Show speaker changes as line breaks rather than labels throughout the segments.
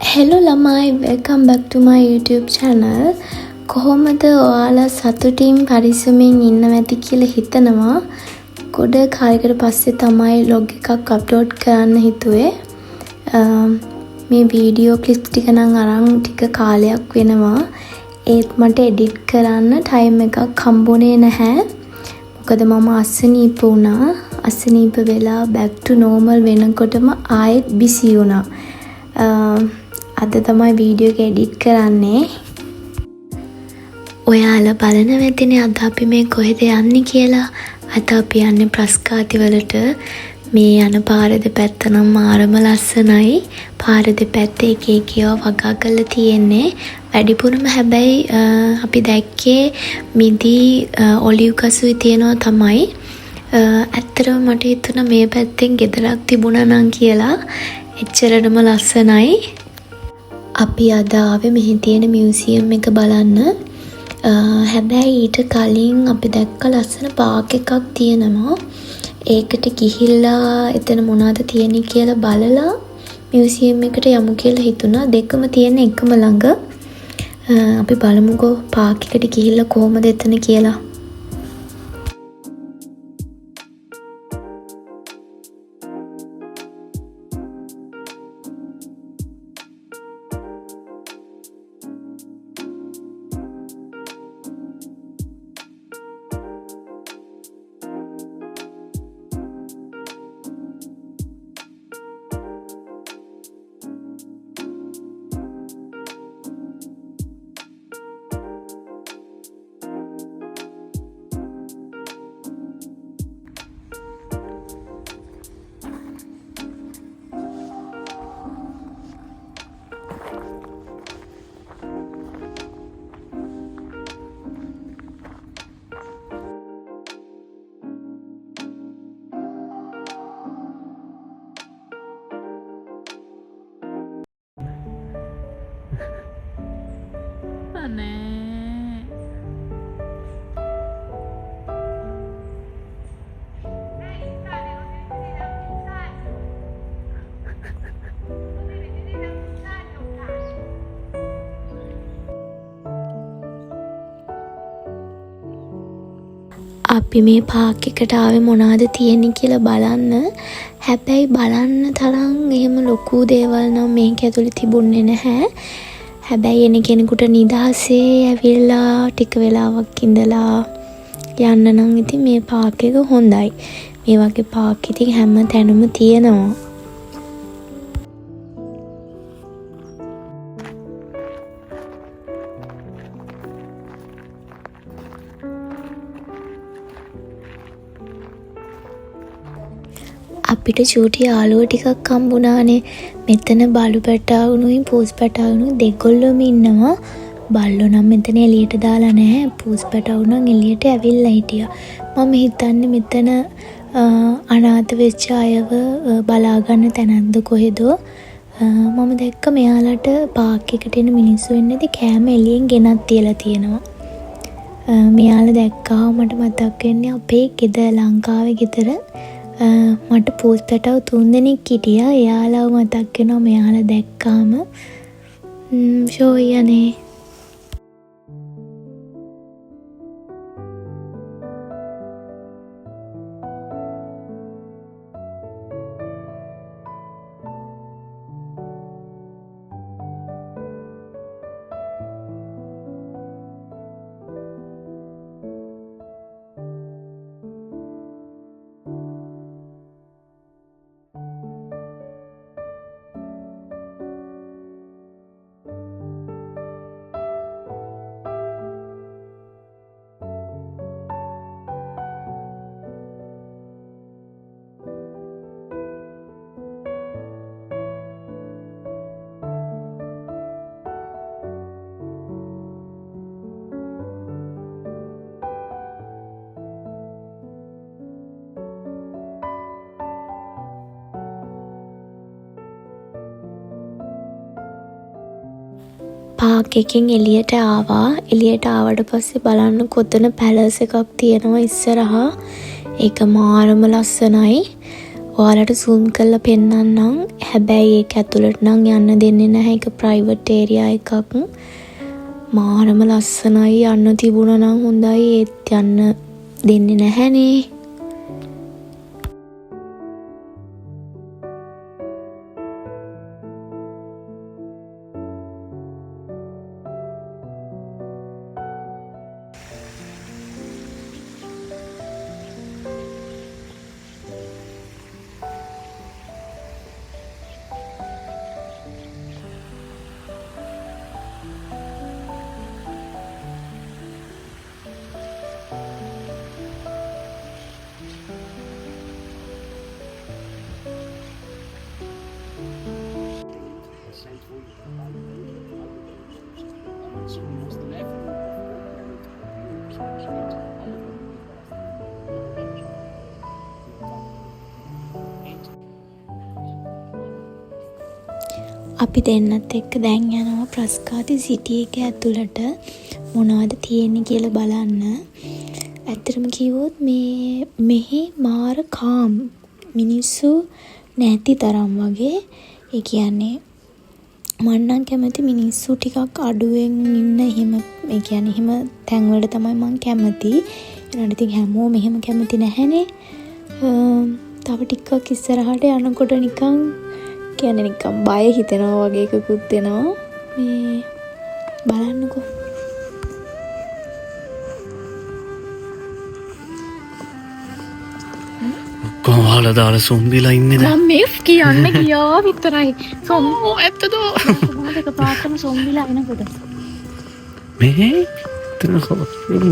Hello ළමයි, welcome back to my YouTube channel. කොහොමද ඔයාලා සතුටින් පරිස්සමෙන් ඉන්නව ඇති කියලා හිතනවා. ගොඩ කාලයකට පස්සේ තමයි log එකක් අප්ලෝඩ් කරන්න හිතුවේ. මේ වීඩියෝ ක්ලිප් ටික නම් අරන් ටික කාලයක් වෙනවා. ඒත් මට එඩිට් කරන්න ටයිම් එකක් හම්බුනේ නැහැ. මොකද මම අසනීප වුණා. අසනීප වෙලා back to normal වෙනකොටම ආයෙත් busy වුණා. අද තමයි වීඩියෝ එක එඩිට් කරන්නේ. ඔයාලා බලනවා ඇතිනේ අද අපි මේ කොහෙද යන්නේ කියලා. අද අපි යන්නේ ප්‍රස්කාති වලට. මේ යන පාර දෙපැත්ත නම් මාරම ලස්සනයි. පාර දෙපැත්තේ එක එක ඒවා වගා කරලා තියෙන්නේ. වැඩිපුරම හැබැයි අපි දැක්කේ මිදි ඔලිව් කසුයි තියෙනවා තමයි. ඇත්තටම මට හිතුණා මේ පැත්තෙන් ගෙදරක් තිබුණා නම් කියලා. එච්චරටම ලස්සනයි. අපි අද ආවේ මෙහි තියෙන මියුසියම් එක බලන්න. හැබැයි ඊට කලින් අපි දැක්ක ලස්සන පාක් එකක් තියෙනවා. ඒකට ගිහිල්ලා එතන මොනවද තියෙන්නේ කියලා බලලා මියුසියම් එකට යමු කියලා හිතුණා. දෙකම තියෙන එකම ළඟ. අපි බලමුකෝ පාක් එකට ගිහිල්ලා කොහොමද එතන කියලා. අපි මේ පාක් එකට ආවේ මොනවද තියෙන්නේ කියලා බලන්න. හැබැයි බලන්න තරම් එහෙම ලොකු දේවල් නම් මේක ඇතුලේ තිබුණේ නැහැ. හැබැයි එන කෙනෙකුට නිදහසේ ඇවිල්ලා ටික වෙලාවක් ඉඳලා යන්න නම් ඉතින් මේ පාක් එක හොඳයි. මේ වගේ පාක් ඉතින් හැම තැනම තියෙනවා. අපිට චූටි යාළුවෝ ටිකක් හම්බුණානේ. මෙතන බලු පැටවුනුයි පූස් පැටවුනුයි දෙගොල්ලොම ඉන්නවා. බල්ලෝ නම් මෙතන එළියට දාලා නැහැ. පූස් පැටවු නම් එළියට ඇවිල්ලා හිටියා. මම හිතන්නේ මෙතන අනාථ වෙච්ච අයව බලා ගන්න තැනක්ද කොහෙදෝ. මම දැක්ක මෙයාලට පාක් එකට එන මිනිස්සු වෙන්නේදී කෑම එළියෙන් ගෙනත් තියලා තියෙනවා. මෙයාලා දැක්කා මට මතක් වෙන්නේ අපේ ගෙදර ලංකාවේ ගෙදර මට පූස් පැටව 3 දෙනෙක් හිටියා. එයාලව මතක් වෙනවා මෙයාලා දැක්කාම. ෂෝයනේ. පාක් එකෙන් එළියට ආවා. එළියට ආවට පස්සේ බලන්න කොතන පැලස් එකක් තියෙනවා ඉස්සරහා. ඒක මාරම ලස්සනයි. ඔයාලට zoom කරලා පෙන්නන්නම්. හැබැයි ඒක ඇතුළට නම් යන්න දෙන්නේ නැහැ. ඒක private area එකක්. මාරම ලස්සනයි. යන්න තිබුණා නම් හොඳයි. ඒත් යන්න දෙන්නේ නැහැනේ. අපි දෙන්නත් එක්ක දැන් යනවා ප්‍රස්කාති සිටි එක ඇතුළට මොනවද තියෙන්නේ කියලා බලන්න. ඇත්තටම කිව්වොත් මෙහි මාර කාම් මිනිස්සු නැති තරම් වගේ. ඒ කියන්නේ මම නම් කැමති මිනිස්සු ටිකක් අඩුවෙන් ඉන්න එහෙම, ඒ කියන්නේ එහෙම තැන්වල තමයි මම කැමති. ඒනට ඉතින් හැමෝම එහෙම කැමති නැහැනේ. තව ටිකක් ඉස්සරහට යනකොට නිකන් කියන්නේ නිකන් බය හිතෙනවා වගේ එකකුත් එනවා. මේ බලන්නකෝ.
කොහොමද දාලා සොම්බිලා ඉන්නේද?
මම මේ කියන්න ගියා විතරයි. සොම්බෝ ඇත්තද? මොකද පාටම සොම්බිලා එනකොට.
මේ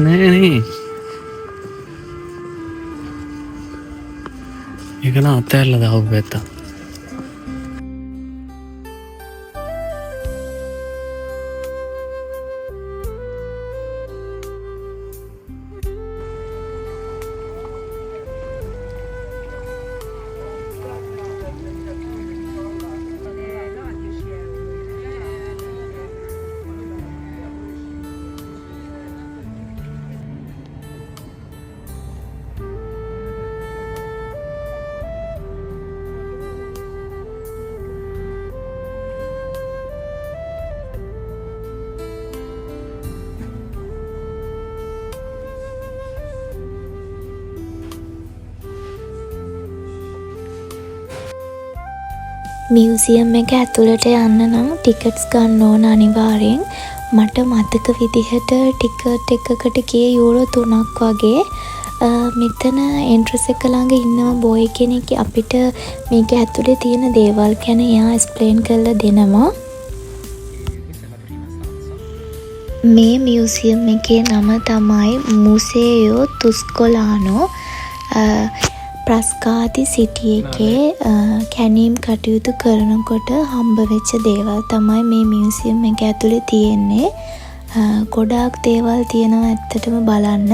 නෑ නේ. ඒක නම් අතෑරලා දාපු පැත්ත.
මියුසියම් එක ඇතුළට යන්න නම් ටිකට්ස් ගන්න ඕන අනිවාර්යෙන්. මට මතක විදිහට ටිකට් එකකට ගියේ යූරෝ 3ක් වගේ. මෙතන එන්ට්‍රස් එක ළඟ ඉන්නවා බොයි කෙනෙක් අපිට මේක ඇතුලේ තියෙන දේවල් ගැන එයා එක්ස්ප්ලেইন කරලා දෙනවා. මේ මියුසියම් එකේ නම තමයි මුසේයෝ තුස්කොලානෝ. ප්‍රස්කාති සිටි එකේ කැනීම් කටයුතු කරනකොට හම්බ වෙච්ච දේවල් තමයි මේ මියුසියම් එක ඇතුලේ තියෙන්නේ. ගොඩාක් දේවල් තියෙනවා ඇත්තටම බලන්න.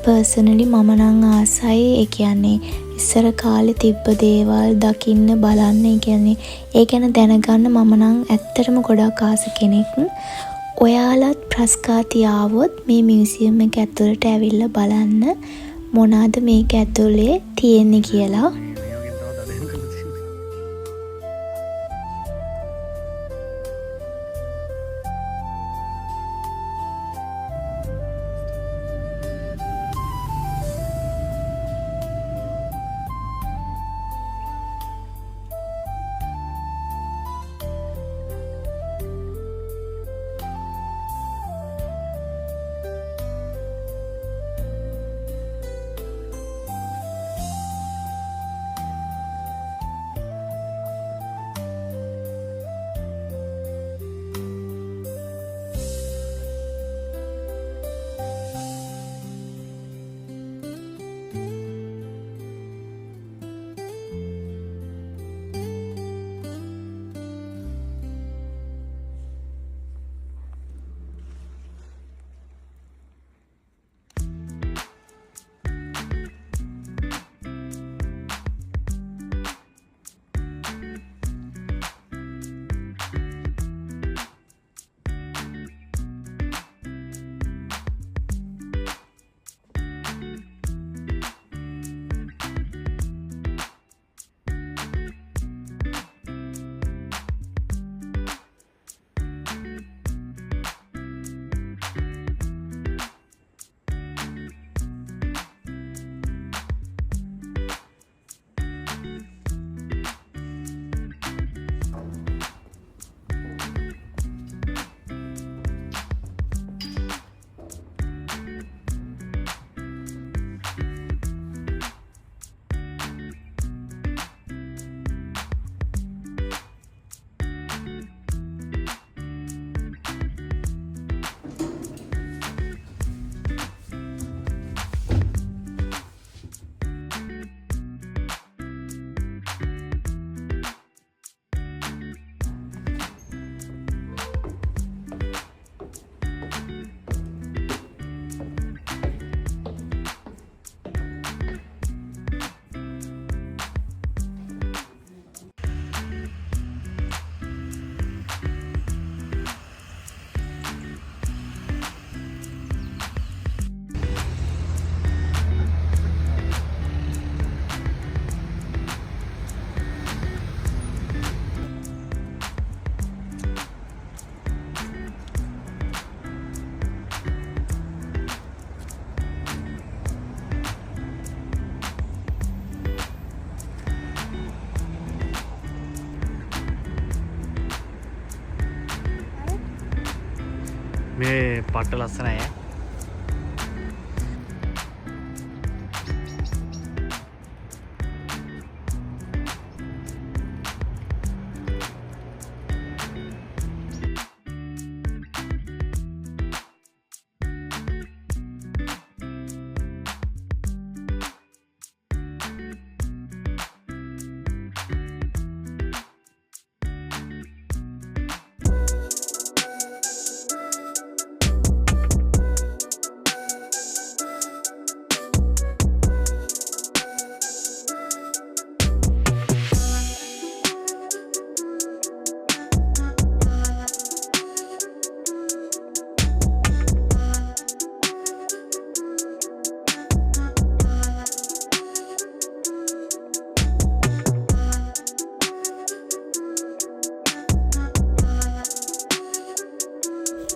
පර්සනලි මම නම් ආසයි. ඒ කියන්නේ ඉස්සර කාලේ තිබ්බ දේවල් දකින්න බලන්න. ඒ කියන්නේ ඒ ගැන දැනගන්න මම නම් ඇත්තටම ගොඩාක් ආස කෙනෙක්. ඔයාලත් ප්‍රස්කාති ආවොත් මේ මියුසියම් එක ඇතුළට ඇවිල්ලා බලන්න මොනවාද මේක ඇතුලේ තියෙන්නේ කියලා.
මේ පට්ට ලස්සනයි ඈ.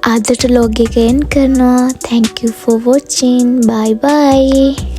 අදට ලොග් එක එන්ඩ් කරනවා. Thank you for watching. Bye bye.